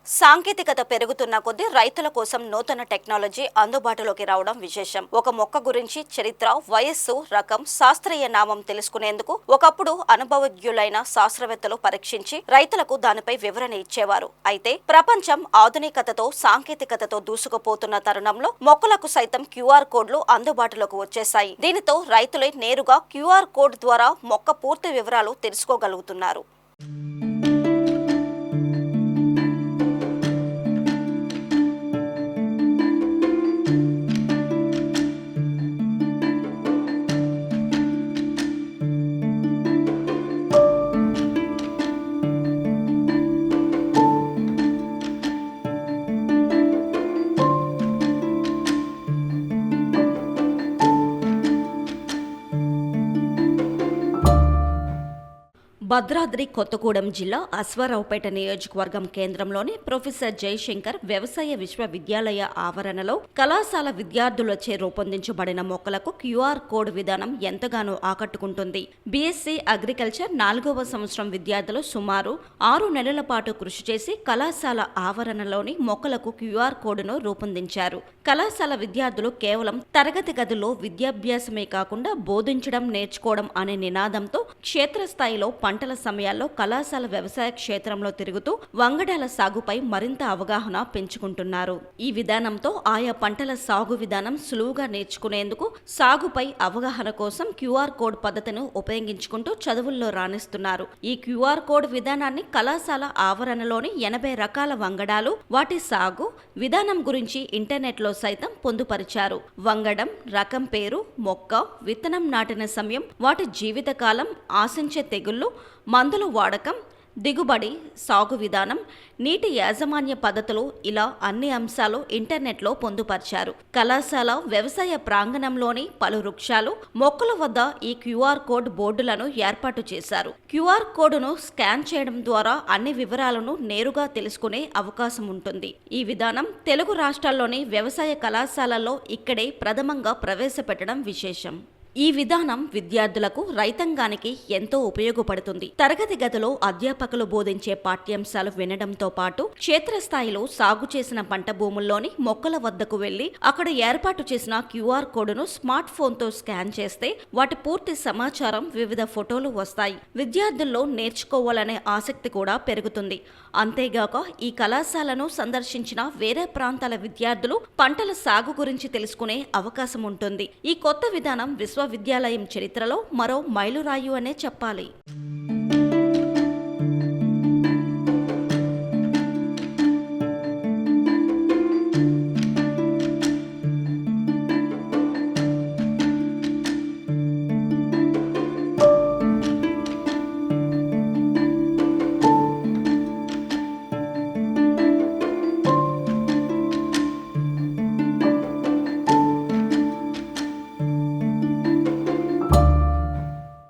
సాంకేతికత పెరుగుతున్న కొద్దీ రైతుల కోసం నూతన టెక్నాలజీ అందుబాటులోకి రావడం విశేషం. ఒక మొక్క గురించి చరిత్ర, వయస్సు, రకం, శాస్త్రీయ నామం తెలుసుకునేందుకు ఒకప్పుడు అనుభవజ్ఞులైన శాస్త్రవేత్తలు పరీక్షించి రైతులకు దానిపై వివరణ ఇచ్చేవారు. అయితే ప్రపంచం ఆధునికతతో, సాంకేతికతతో దూసుకుపోతున్న తరుణంలో మొక్కలకు సైతం క్యూఆర్ కోడ్లు అందుబాటులోకి వచ్చేశాయి. దీనితో రైతులే నేరుగా క్యూఆర్ కోడ్ ద్వారా మొక్క పూర్తి వివరాలు తెలుసుకోగలుగుతున్నారు. భద్రాద్రి కొత్తగూడెం జిల్లా అశ్వారావుపేట నియోజకవర్గం కేంద్రంలోని ప్రొఫెసర్ జయశంకర్ వ్యవసాయ విశ్వవిద్యాలయ ఆవరణలో కళాశాల విద్యార్థులచే రూపొందించబడిన మొక్కలకు క్యూఆర్ కోడ్ విధానం ఎంతగానో ఆకట్టుకుంటుంది. బీఎస్సీ అగ్రికల్చర్ 4వ సంవత్సరం విద్యార్థులు సుమారు 6 నెలల పాటు కృషి చేసి కళాశాల ఆవరణలోని మొక్కలకు క్యూఆర్ కోడ్ను రూపొందించారు. కళాశాల విద్యార్థులు కేవలం తరగతి గదిలో విద్యాభ్యాసమే కాకుండా బోధించడం, నేర్చుకోవడం అనే నినాదంతో క్షేత్రస్థాయిలో పంటల సమయాల్లో కళాశాల వ్యవసాయ క్షేత్రంలో తిరుగుతూ వంగడాల సాగుపై మరింత అవగాహన పెంచుకుంటున్నారు. ఈ విధానంతో ఆయా పంటల సాగు విధానం సులువుగా నేర్చుకునేందుకు సాగుపై అవగాహన కోసం క్యూఆర్ కోడ్ పద్ధతిని ఉపయోగించుకుంటూ చదువుల్లో రాణిస్తున్నారు. ఈ క్యూఆర్ కోడ్ విధానాన్ని కళాశాల ఆవరణలోని 80 రకాల వంగడాలు, వాటి సాగు విధానం గురించి ఇంటర్నెట్లో సైతం పొందుపరిచారు. వంగడం, రకం పేరు, మొక్క, విత్తనం నాటిన సమయం, వాటి జీవితకాలం, ఆశించే తెగుళ్లు, మందుల వాడకం, దిగుబడి, సాగు విధానం, నీటి యాజమాన్య పద్ధతులు ఇలా అన్ని అంశాలు ఇంటర్నెట్లో పొందుపరిచారు. కళాశాల వ్యవసాయ ప్రాంగణంలోని పలు వృక్షాలు, మొక్కల వద్ద ఈ క్యూఆర్ కోడ్ బోర్డులను ఏర్పాటు చేశారు. క్యూఆర్ కోడ్ను స్కాన్ చేయడం ద్వారా అన్ని వివరాలను నేరుగా తెలుసుకునే అవకాశం ఉంటుంది. ఈ విధానం తెలుగు రాష్ట్రాల్లోని వ్యవసాయ కళాశాలల్లో ఇక్కడే ప్రథమంగా ప్రవేశపెట్టడం విశేషం. ఈ విధానం విద్యార్థులకు, రైతాంగానికి ఎంతో ఉపయోగపడుతుంది. తరగతి గదిలో అధ్యాపకులు బోధించే పాఠ్యాంశాలు వినడంతో పాటు క్షేత్రస్థాయిలో సాగు చేసిన పంట భూముల్లోని మొక్కల వద్దకు వెళ్లి అక్కడ ఏర్పాటు చేసిన క్యూఆర్ కోడ్ను స్మార్ట్ ఫోన్తో స్కాన్ చేస్తే వాటి పూర్తి సమాచారం, వివిధ ఫోటోలు వస్తాయి. విద్యార్థుల్లో నేర్చుకోవాలనే ఆసక్తి కూడా పెరుగుతుంది. అంతేగాక ఈ కళాశాలను సందర్శించిన వేరే ప్రాంతాల విద్యార్థులు పంటల సాగు గురించి తెలుసుకునే అవకాశం ఉంటుంది. ఈ కొత్త విధానం విశ్వవిద్యాలయం చరిత్రలో మరో మైలురాయి అనే చెప్పాలి.